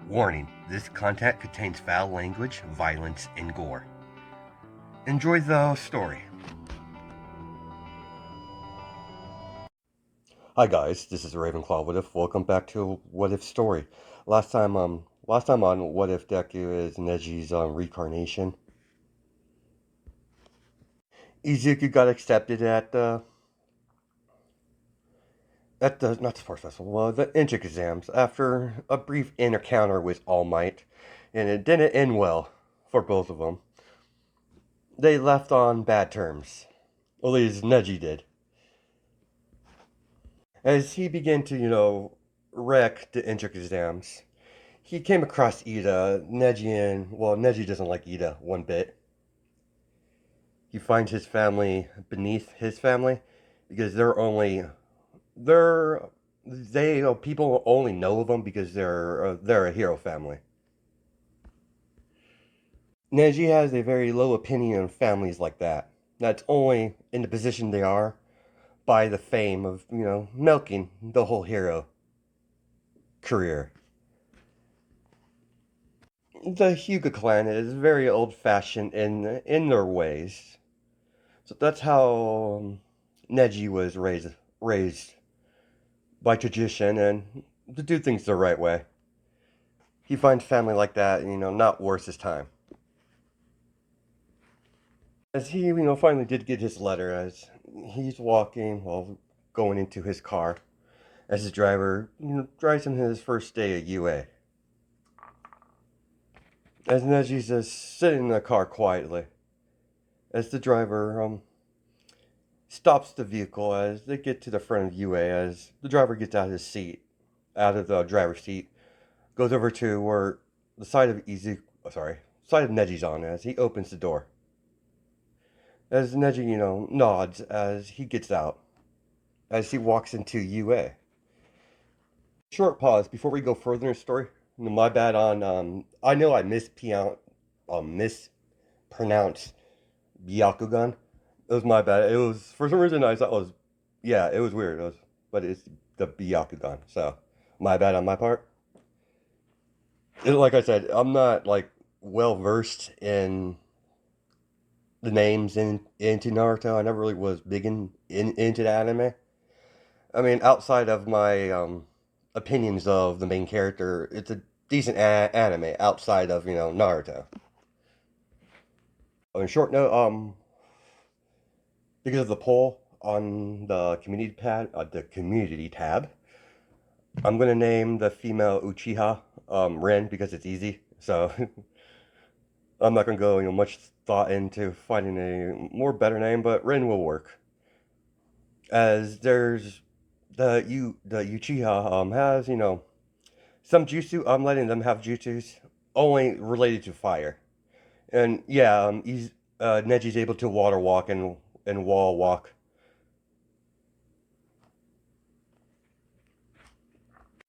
Warning, this content contains foul language, violence, and gore. Enjoy the story. Hi guys, this is Ravenclaw What If. Welcome back to What If Story. Last time on What If Deku is Neji's reincarnation. Izuku got accepted at the not the sports festival, the entrance exams after a brief encounter with All Might, and it didn't end well for both of them. They left on bad terms. At least Neji did. As he began to, wreck the entrance exams, he came across Ida, Neji, and, well, Neji doesn't like Ida one bit. He finds his family beneath his family because they're, people only know of them because they're a hero family. Neji has a very low opinion of families like that. That's only in the position they are by the fame of, milking the whole hero career. The Hyuga clan is very old-fashioned in their ways. So that's how Neji was raised by tradition and to do things the right way. He finds family like that, not worth his time. As he, finally did get his letter, as he's walking while going into his car, as his driver, drives him his first day at UA. As Neji's just sitting in the car quietly, as the driver stops the vehicle as they get to the front of UA, as the driver gets out of the driver's seat, goes over to where the side of Neji's on as he opens the door. As Neji, nods as he gets out, as he walks into UA. Short pause before we go further in the story. My bad on, I know I mispronounced Byakugan. It was my bad. It was, for some reason, I thought it was, yeah, it was weird. But it's the Byakugan. So, my bad on my part. Like I said, I'm not, well versed in the names into Naruto. I never really was big into the anime. I mean, outside of my opinions of the main character, it's a decent anime outside of, Naruto. On a short note, because of the poll on the community tab, I'm gonna name the female Uchiha Ren because it's easy. So I'm not gonna go much thought into finding a more better name, but Ren will work. As there's the Uchiha has some jutsu. I'm letting them have jutsus only related to fire, and yeah, Neji's able to water walk and wall walk.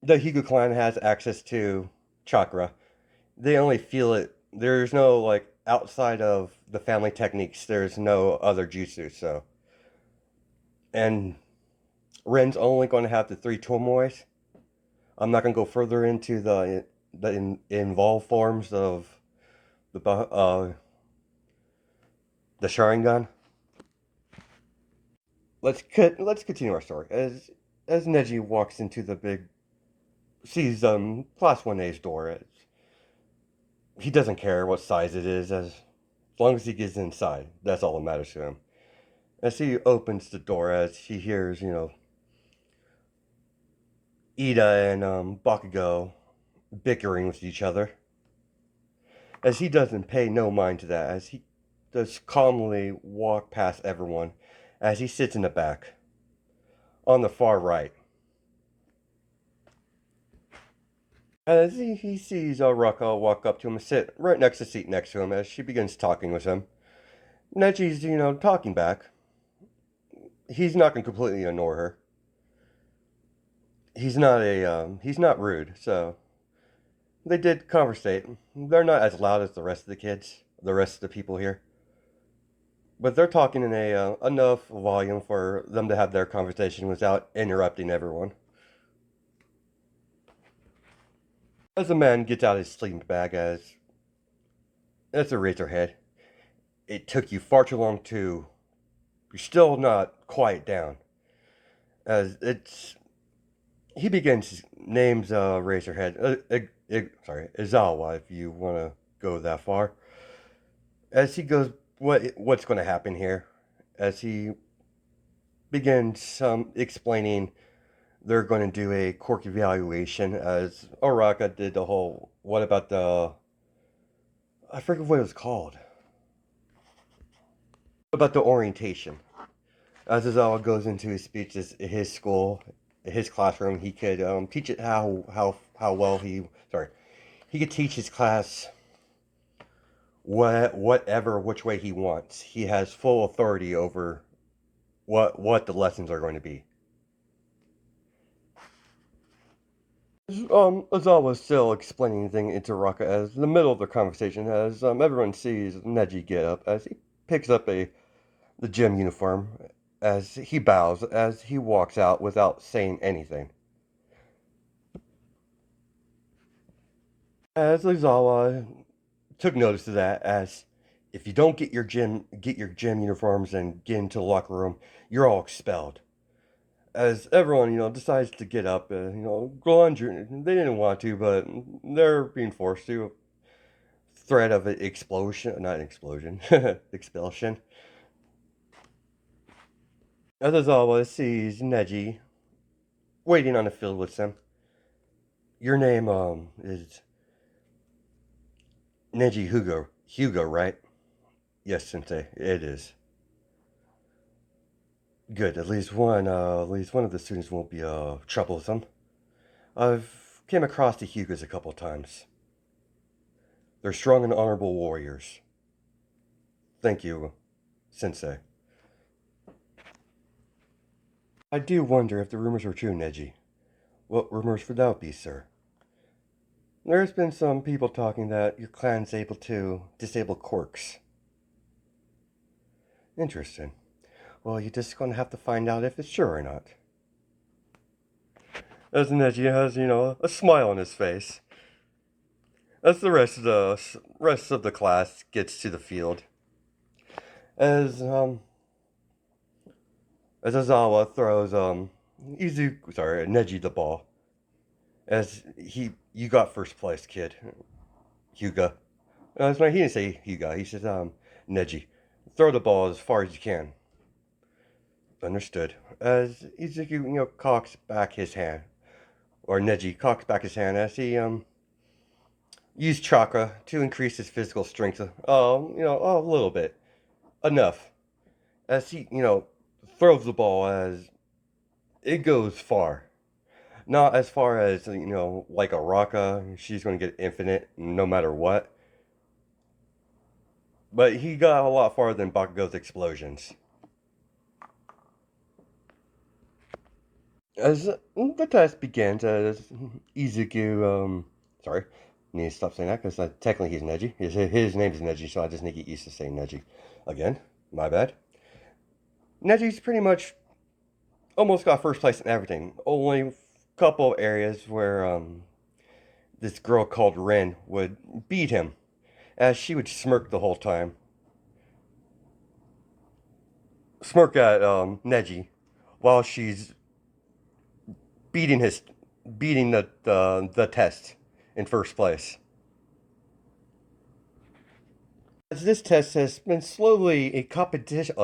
The Hyuga clan has access to chakra. They only feel it. There's no outside of the family techniques. There's no other jutsu. So, and Ren's only going to have the three tomoes. I'm not going to go further into the involved forms of the Sharingan. Let's continue our story as Neji walks into the big sees class 1A's door. He doesn't care what size it is as long as he gets inside. That's all that matters to him. As he opens the door, as he hears Ida and Bakugo bickering with each other. As he doesn't pay no mind to that, as he just calmly walk past everyone, as he sits in the back, on the far right. As he sees Rucka walk up to him and sit right next to the seat next to him, as she begins talking with him. Neji's, talking back. He's not going to completely ignore her. He's not rude, so they did conversate. They're not as loud as the rest of the kids, the rest of the people here. But they're talking in a enough volume for them to have their conversation without interrupting everyone. As the man gets out his sleeping bag, as a razorhead, it took you far too long to. You're still not quite down. As it's he begins names Razorhead. Sorry, Izawa, if you want to go that far. As he goes, what's going to happen here? As he begins explaining, they're going to do a quirk evaluation. As Oraka did the whole. What about the? I forget what it was called. About the orientation. As Izawa goes into his speech, his school, his classroom, he could teach it how well he. Sorry, he could teach his class whatever which way he wants. He has full authority over what the lessons are going to be. Ozawa still explaining things into Raka as in the middle of the conversation as everyone sees Neji get up as he picks up the gym uniform as he bows as he walks out without saying anything. As Ozawa took notice of that as if you don't get your gym uniforms and get into the locker room, you're all expelled. As everyone, decides to get up, go on. They didn't want to, but they're being forced to. Threat of an explosion, not an explosion, expulsion. As always, sees Neji waiting on the field with them. Your name, is Neji Hugo, right? Yes, Sensei, it is. Good. At least one of the students won't be troublesome. I've came across the Hugos a couple times. They're strong and honorable warriors. Thank you, Sensei. I do wonder if the rumors are true, Neji. What rumors would that be, sir? There's been some people talking that your clan's able to disable quirks. Interesting. Well, you're just gonna have to find out if it's true or not. As Neji has, a smile on his face. As the rest of the class gets to the field. As as Azawa throws Neji the ball. You got first place, kid. Hyuga. That's right, he didn't say Hyuga, he says Neji. Throw the ball as far as you can. Understood. As Izuku, cocks back his hand, or Neji cocks back his hand as he used chakra to increase his physical strength. A little bit, enough. As he, throws the ball as it goes far. Not as far as like a Raka. She's going to get infinite no matter what. But he got a lot farther than Bakugo's explosions. As the test begins, as Izuku, sorry, need to stop saying that because technically he's Neji. His name is Neji, so I just need to get used to saying Neji. Again, my bad. Neji's pretty much almost got first place in everything. Only a couple areas where this girl called Rin would beat him, as she would smirk the whole time. Smirk at Neji while she's beating his beating the test in first place. As this test has been slowly a competition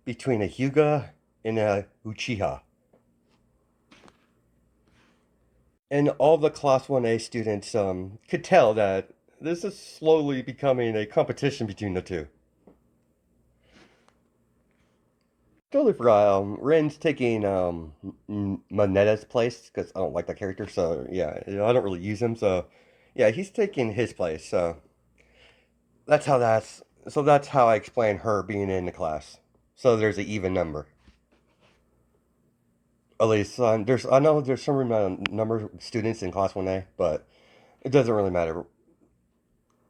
between a Hyuga and a Uchiha. And all the Class 1A students could tell that this is slowly becoming a competition between the two. Totally forgot. Ren's taking Monetta's place because I don't like that character. So yeah, I don't really use him. So yeah, he's taking his place. So that's how I explain her being in the class. So there's an even number. At least I know there's some number of students in class 1A, but it doesn't really matter.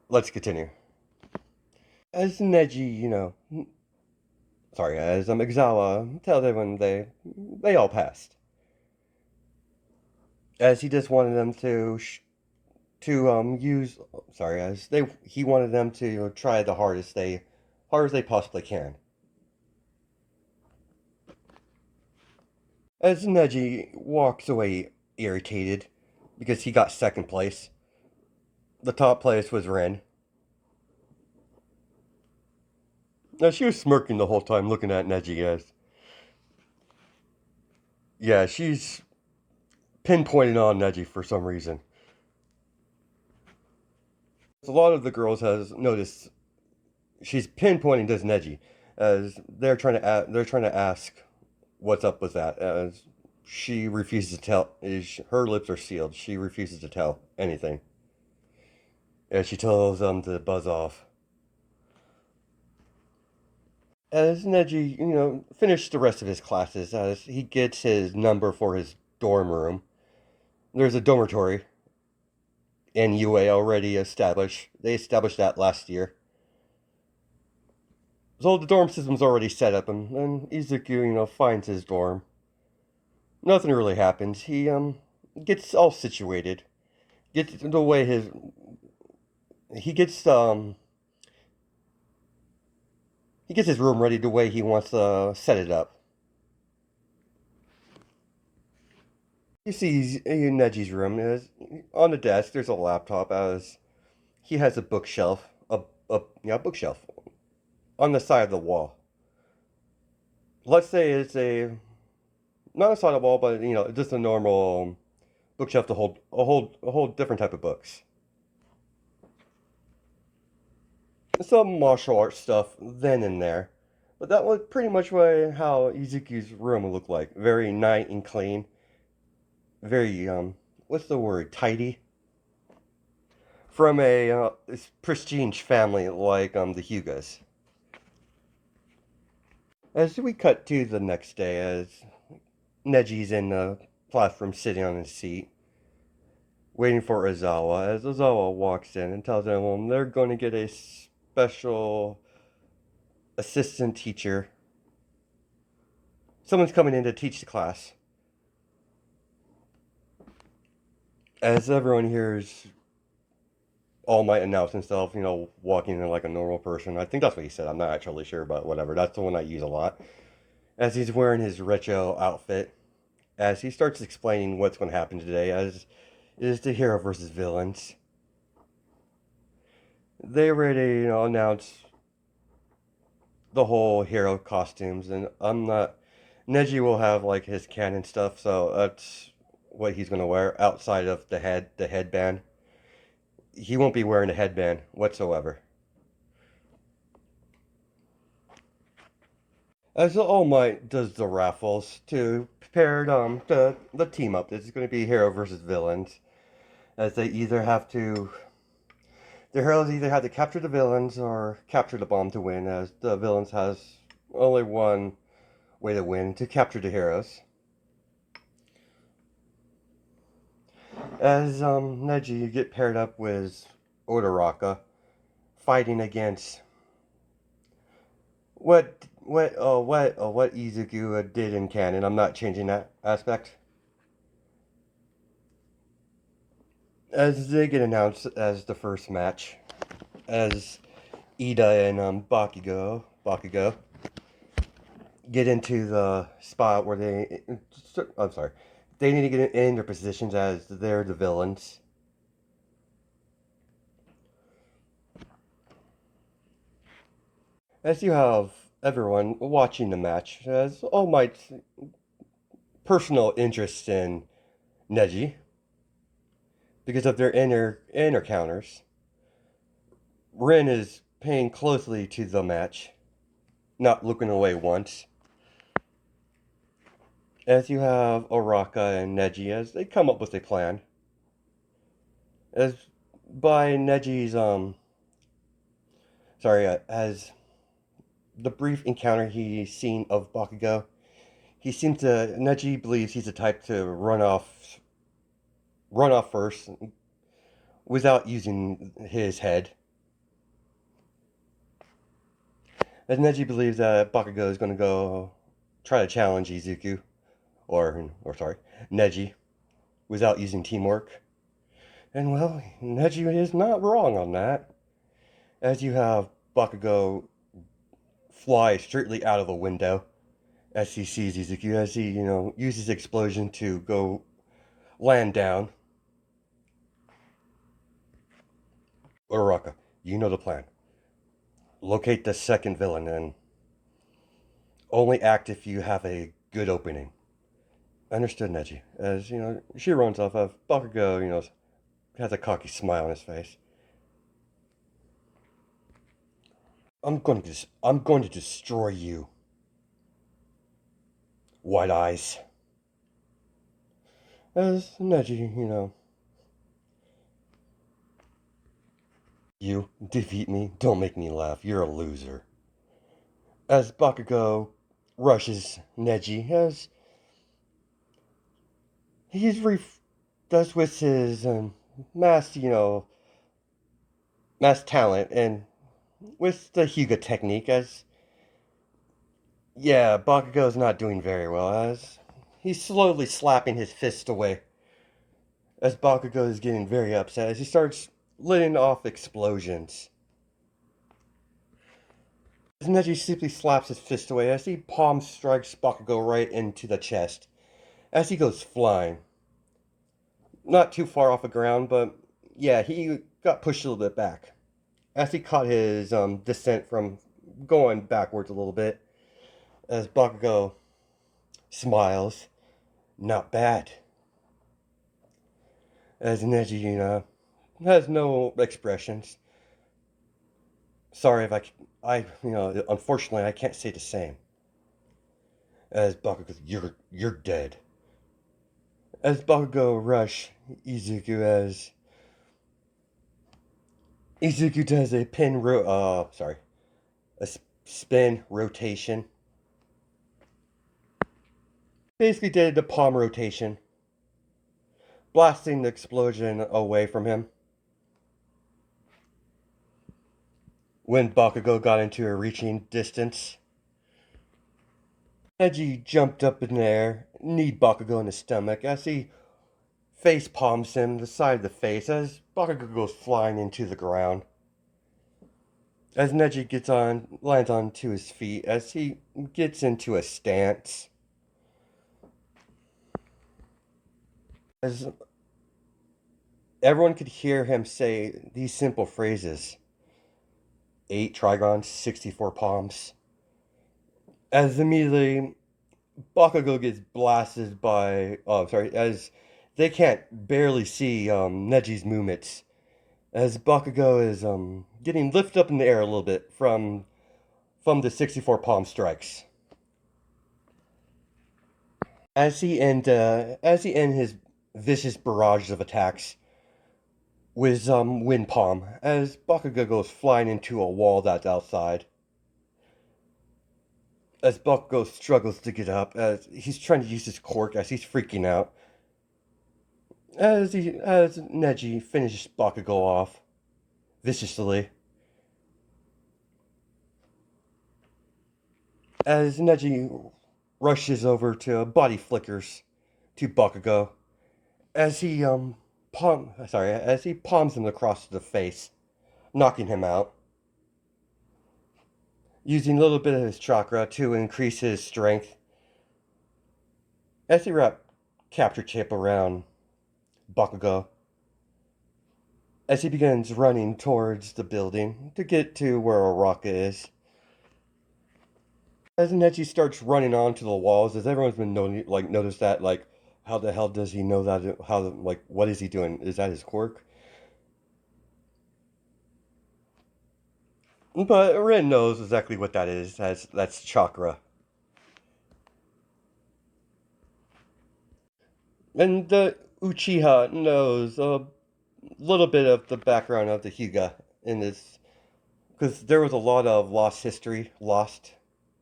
Let's continue. As Neji, sorry, as Izawa tells everyone they all passed. as he just wanted them to use, sorry, as he wanted them to try the hardest they possibly can. As Neji walks away irritated because he got second place, the top place was Ren. Now she was smirking the whole time looking at Neji, guys. Yeah, she's pinpointing on Neji for some reason. A lot of the girls has noticed she's pinpointing this Neji as they're trying to ask what's up with that, as she refuses to tell. Her lips are sealed. She refuses to tell anything. And she tells them to buzz off. As Neji, finished the rest of his classes, as he gets his number for his dorm room. There's a dormitory in UA already established. They established that last year. So the dorm system's already set up, and Izuku, finds his dorm. Nothing really happens. He gets all situated. Gets the way his he gets he gets his room ready the way he wants to set it up. You see Neji's room is on the desk. There's a laptop as he has a bookshelf, a bookshelf on the side of the wall. Let's say it's a not a side of the wall, but just a normal bookshelf to hold a whole different type of books. Some martial arts stuff then and there, but that was pretty much how Izuku's room would look like. Very nice and clean. Very what's the word? Tidy. From a pristine family like the Hugas. As we cut to the next day, as Neji's in the platform sitting on his seat, waiting for Ozawa, as Ozawa walks in and tells everyone they're going to get a special assistant teacher. Someone's coming in to teach the class. As everyone hears All Might announce himself, walking in like a normal person. I think that's what he said. I'm not actually sure, but whatever. That's the one I use a lot. As he's wearing his retro outfit, as he starts explaining what's going to happen today, as it is the hero versus villains. They already, announced the whole hero costumes, and I'm not. Neji will have like his canon stuff, so that's what he's gonna wear outside of the headband. He won't be wearing a headband whatsoever. As All Might does the raffles to prepare the team up. This is going to be hero versus villains, as they either have to the heroes either have to capture the villains or capture the bomb to win. As the villains has only one way to win, to capture the heroes. As Neji, you get paired up with Odoraka, fighting against what Izuku did in canon. I'm not changing that aspect. As they get announced as the first match, as Ida and Bakugo get into the spot where I'm sorry, they need to get in their positions as they're the villains. As you have everyone watching the match, as All Might's personal interest in Neji because of their inner counters. Rin is paying closely to the match, not looking away once. As you have Oraka and Neji as they come up with a plan. As by Neji's as the brief encounter he's seen of Bakugo, Neji believes he's the type to run off first without using his head. As Neji believes that Bakugo is going to go try to challenge Izuku, or sorry, Neji, without using teamwork. And well, Neji is not wrong on that, as you have Bakugo fly straightly out of a window as he sees Izuku, as he, uses explosion to go land down. Uraraka, you know the plan. Locate the second villain and only act if you have a good opening. Understood, Neji. As, she runs off of Bakugo, has a cocky smile on his face. I'm going to destroy you. White eyes. As Neji, you defeat me, don't make me laugh, you're a loser. As Bakugo rushes Neji, as he's does with his mass, mass talent and with the Hyuga technique, as yeah, Bakugo's not doing very well, as he's slowly slapping his fist away. As Bakugo is getting very upset, as he starts letting off explosions. As Neji simply slaps his fist away, as he palm strikes Bakugo right into the chest, as he goes flying. Not too far off the ground, but yeah, he got pushed a little bit back. As he caught his descent from going backwards a little bit, as Bakugo smiles, not bad. As Neji, has no expressions. Sorry if unfortunately I can't say the same. As Bakugo, you're dead. As Bakugo rush Izuku, as Izuku does a a spin rotation. Basically did the palm rotation, blasting the explosion away from him. When Bakugo got into a reaching distance, Neji jumped up in the air, kneed Bakugo in the stomach as he face palms him the side of the face as Bakugo goes flying into the ground. As Neji lands onto his feet as he gets into a stance. As everyone could hear him say these simple phrases: 8 trigons, 64 palms. As immediately Bakugo gets blasted by, as they can't barely see Neji's movements. As Bakugo is getting lifted up in the air a little bit from the 64 palm strikes. As he end his vicious barrage of attacks with wind palm, as Bakugo goes flying into a wall that's outside. As Bakugo struggles to get up, as he's trying to use his quirk, as he's freaking out. As Neji finishes Bakugo off viciously. As Neji rushes over to body flickers to Bakugo, as he palms him across the face, knocking him out. Using a little bit of his chakra to increase his strength. As he wrapped capture chip around Bakugo, as he begins running towards the building to get to where Araka is. As Neji starts running onto the walls, as everyone's been noticed that, how the hell does he know that? What is he doing? Is that his quirk? But Rin knows exactly what that is. That's chakra. And the Uchiha knows a little bit of the background of the Hyuga in this, because there was a lot of lost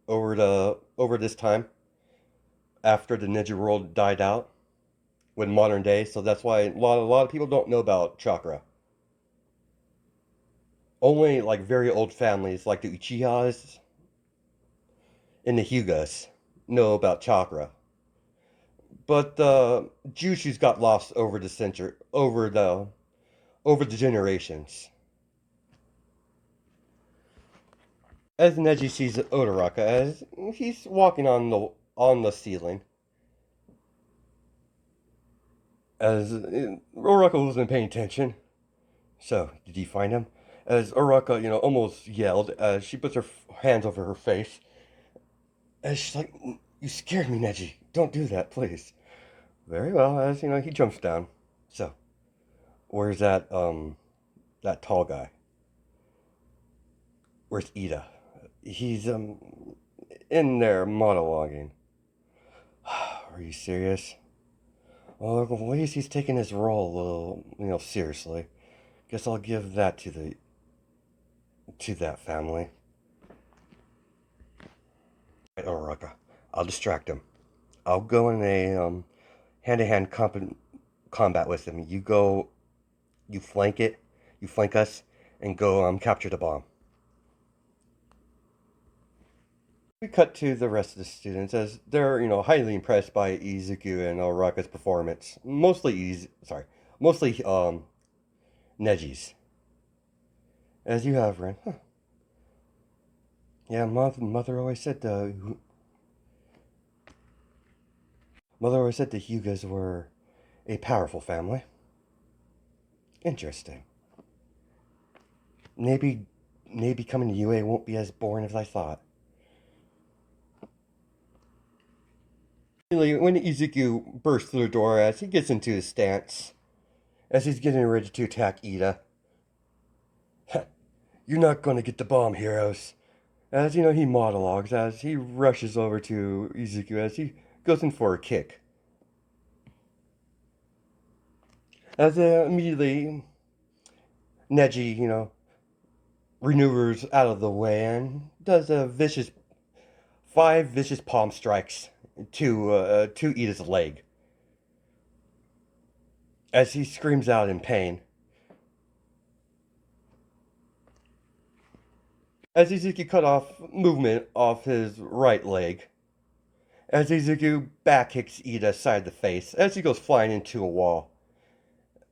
over this time after the ninja world died out with modern day. So that's why a lot of people don't know about chakra. Only very old families like the Uchihas and the Hyugas know about chakra. but the Jushu's got lost over the century, over the generations. As Neji sees Odoraka as he's walking on the ceiling, as Odoraka wasn't paying attention. So, did you find him? As Uraka, almost yelled as she puts her hands over her face. As she's like, "You scared me, Neji. Don't do that, please." Very well, as he jumps down. So, where's that tall guy? Where's Ida? He's in there monologuing. Are you serious? Well, at least he's taking his role a little, seriously. Guess I'll give that to that family. Right, Uraka. I'll distract him. I'll go in a hand-to-hand combat with him. You go, you flank it, you flank us, and go capture the bomb. We cut to the rest of the students as they're, highly impressed by Izuku and Uraka's performance. Mostly Neji's. As you have, Ren. Huh. Yeah, mother always said the Hyugas were a powerful family. Interesting. Maybe coming to UA won't be as boring as I thought. When Izuku bursts through the door as he gets into his stance, as he's getting ready to attack Ida. You're not gonna get the bomb, heroes. As he monologues as he rushes over to Izuku as he goes in for a kick. As immediately Neji, maneuvers out of the way and does five vicious palm strikes to Ida's leg. As he screams out in pain. As Izuku cut off movement off his right leg. As Izuku back kicks Ida side of the face as he goes flying into a wall.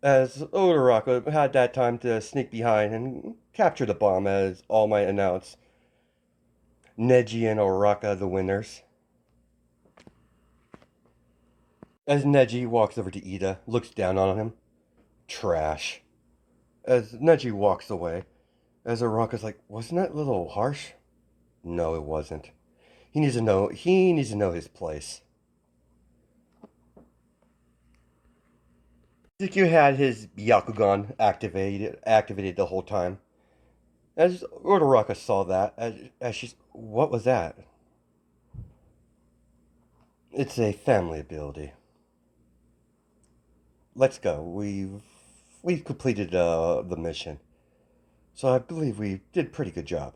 As Odoraka had that time to sneak behind and capture the bomb as All Might announced. Neji and Uraka the winners. As Neji walks over to Ida, looks down on him. Trash. As Neji walks away, as Uraka's like, wasn't that a little harsh? No, it wasn't. He needs to know his place. Izuku had his Byakugan activated the whole time. As Uraraka saw that, as she's, what was that? It's a family ability. Let's go. We've completed the mission, so I believe we did a pretty good job.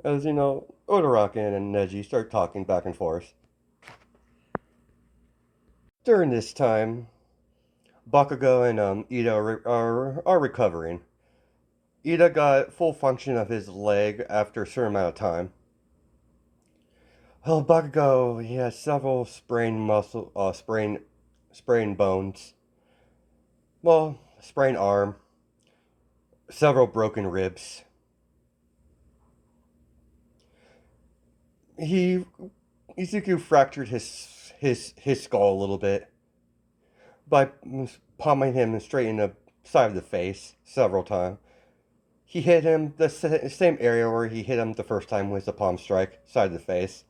As Uraraka and Neji start talking back and forth. During this time, Bakugo and Ida are recovering. Ida got full function of his leg after a certain amount of time. Well, Bakugo, he has several sprained bones. Well, sprained arm, several broken ribs. He Izuku fractured his skull a little bit by palming him straight in the side of the face several times. He hit him the same area where he hit him the first time with the palm strike, side of the face.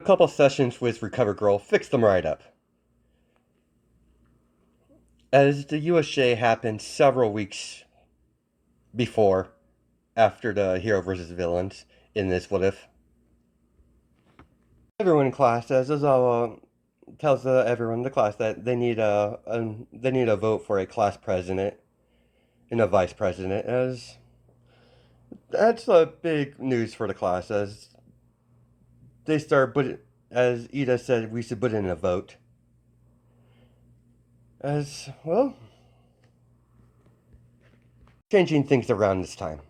A couple sessions with Recover Girl fixed them right up. As the USJ happened several weeks before, after the hero versus villains in this what if. Everyone in class tells everyone in the class that they need a vote for a class president and a vice president. As that's a big news for the class as they start put as Ida said we should put in a vote. As well, changing things around this time.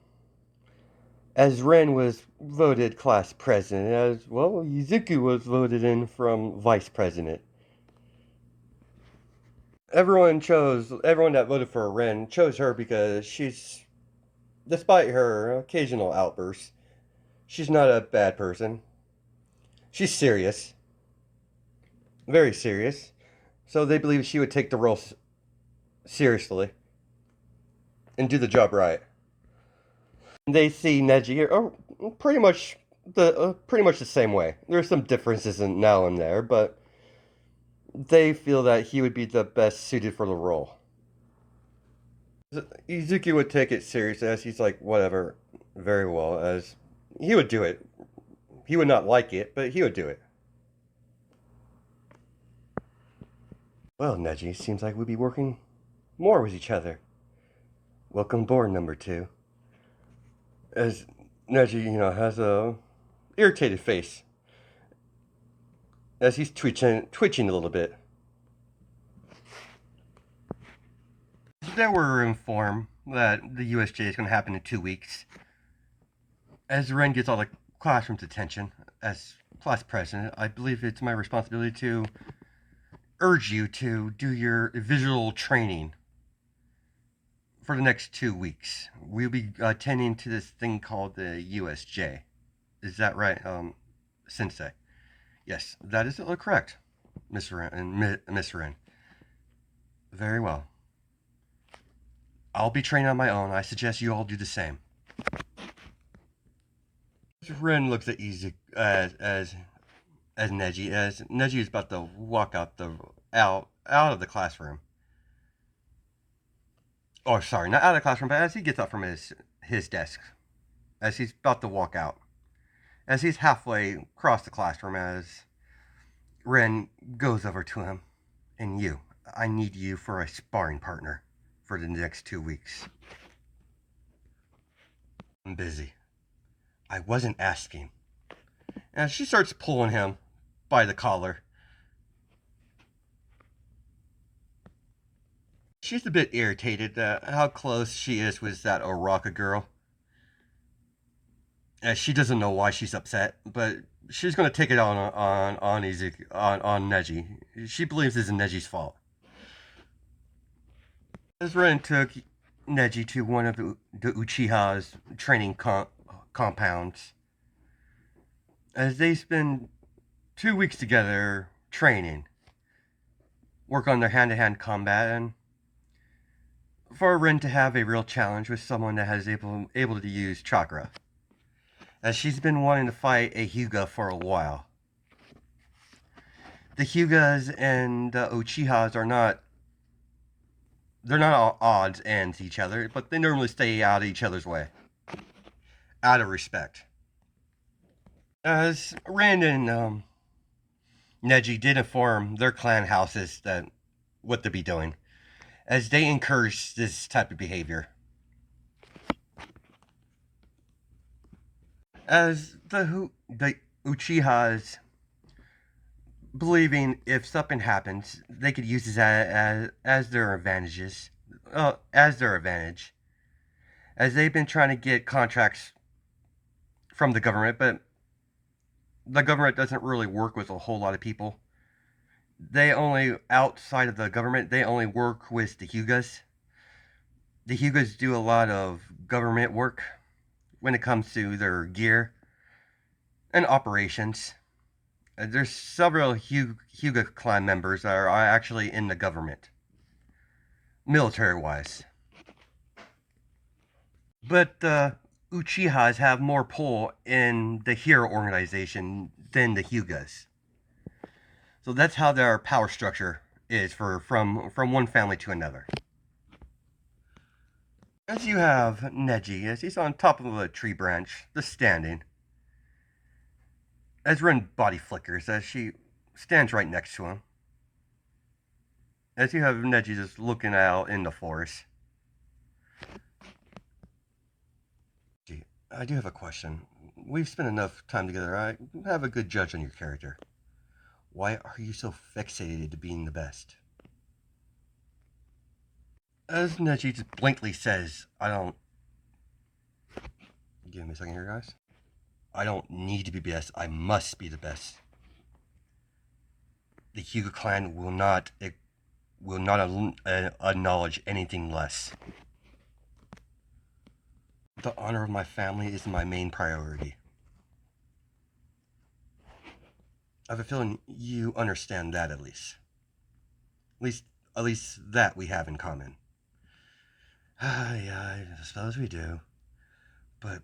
as Ren was voted class president, as well, Yuzuku was voted in from vice president. Everyone that voted for Ren chose her because despite her occasional outbursts, she's not a bad person. She's serious, very serious. So they believe she would take the role seriously and do the job right. They see Neji pretty much the same way. There's some differences now and there, but they feel that he would be the best suited for the role. Izuki would take it serious as he's like, whatever, very well, as he would do it. He would not like it, but he would do it. Well, Neji, seems like we'd be working more with each other. Welcome aboard, number two. As Neji, has a irritated face as he's twitching a little bit. They were informed that the USJ is going to happen in 2 weeks. As Ren gets all the classroom's attention, as class president, I believe it's my responsibility to urge you to do your visual training for the next 2 weeks. We'll be attending to this thing called the USJ. Is that right, Sensei? Yes, that is correct, Miss Ren. Very well. I'll be training on my own. I suggest you all do the same. Ren looks at Izuku as Neji, as Neji is about to walk out of the classroom. Oh, sorry, not out of the classroom, but as he gets up from his desk, as he's about to walk out, as he's halfway across the classroom, as Ren goes over to him, and I need you for a sparring partner for the next 2 weeks. I'm busy. I wasn't asking. And she starts pulling him by the collar. She's a bit irritated at how close she is with that Oraka girl. She doesn't know why she's upset, but she's going to take it on Neji. She believes it's Neji's fault. As Ren took Neji to one of the Uchiha's training compounds, as they spend 2 weeks together training, work on their hand-to-hand combat, and for Ren to have a real challenge with someone that has able to use chakra, as she's been wanting to fight a Hyuga for a while. The Hyugas and the Uchihas are not all odds ends each other, but they normally stay out of each other's way, out of respect. As Rand and Neji did inform their clan houses that what to be doing, as they encourage this type of behavior. As the Uchihas believing if something happens, they could use this as their advantage, as they've been trying to get contracts from the government, but the government doesn't really work with a whole lot of people. Outside of the government, they only work with the Hyugas. The Hyugas do a lot of government work when it comes to their gear and operations. There's several Hyuga clan members that are actually in the government, military-wise. But the Uchihas have more pull in the hero organization than the Hyugas. So that's how their power structure is from one family to another. As you have Neji, as he's on top of a tree branch, just standing. As Ren body flickers, as she stands right next to him. As you have Neji just looking out in the forest. I do have a question. We've spent enough time together. I have a good judge on your character. Why are you so fixated to being the best? As Neji just blankly says, I don't... Give me a second here, guys. I don't need to be best. I must be the best. The Hyuga clan will not acknowledge anything less. The honor of my family is my main priority. I have a feeling you understand that at least. At least that we have in common. Yeah, I suppose we do. But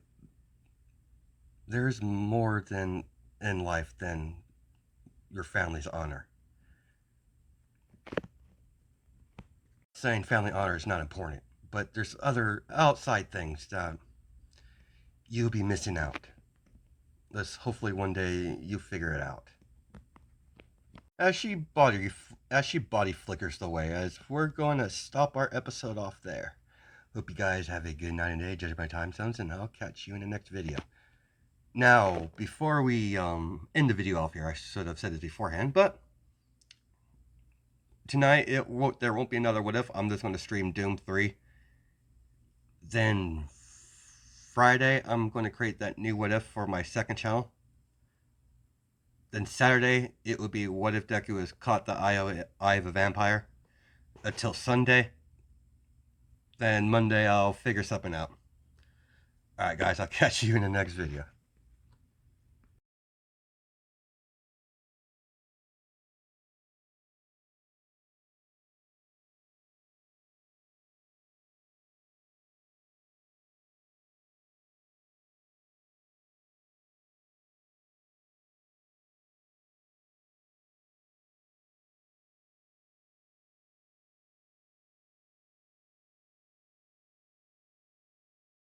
there's more than in life than your family's honor. Saying family honor is not important, but there's other outside things that you'll be missing out. Let's hopefully one day you figure it out. As she body flickers away, as we're going to stop our episode off there. Hope you guys have a good night and day, judging by time zones, and I'll catch you in the next video. Now, before we end the video off here, I should have said this beforehand, but tonight there won't be another What If. I'm just going to stream Doom 3. Then Friday, I'm going to create that new What If for my second channel. Then Saturday, it will be What If Deku has caught the eye of a vampire. Until Sunday. Then Monday, I'll figure something out. Alright guys, I'll catch you in the next video.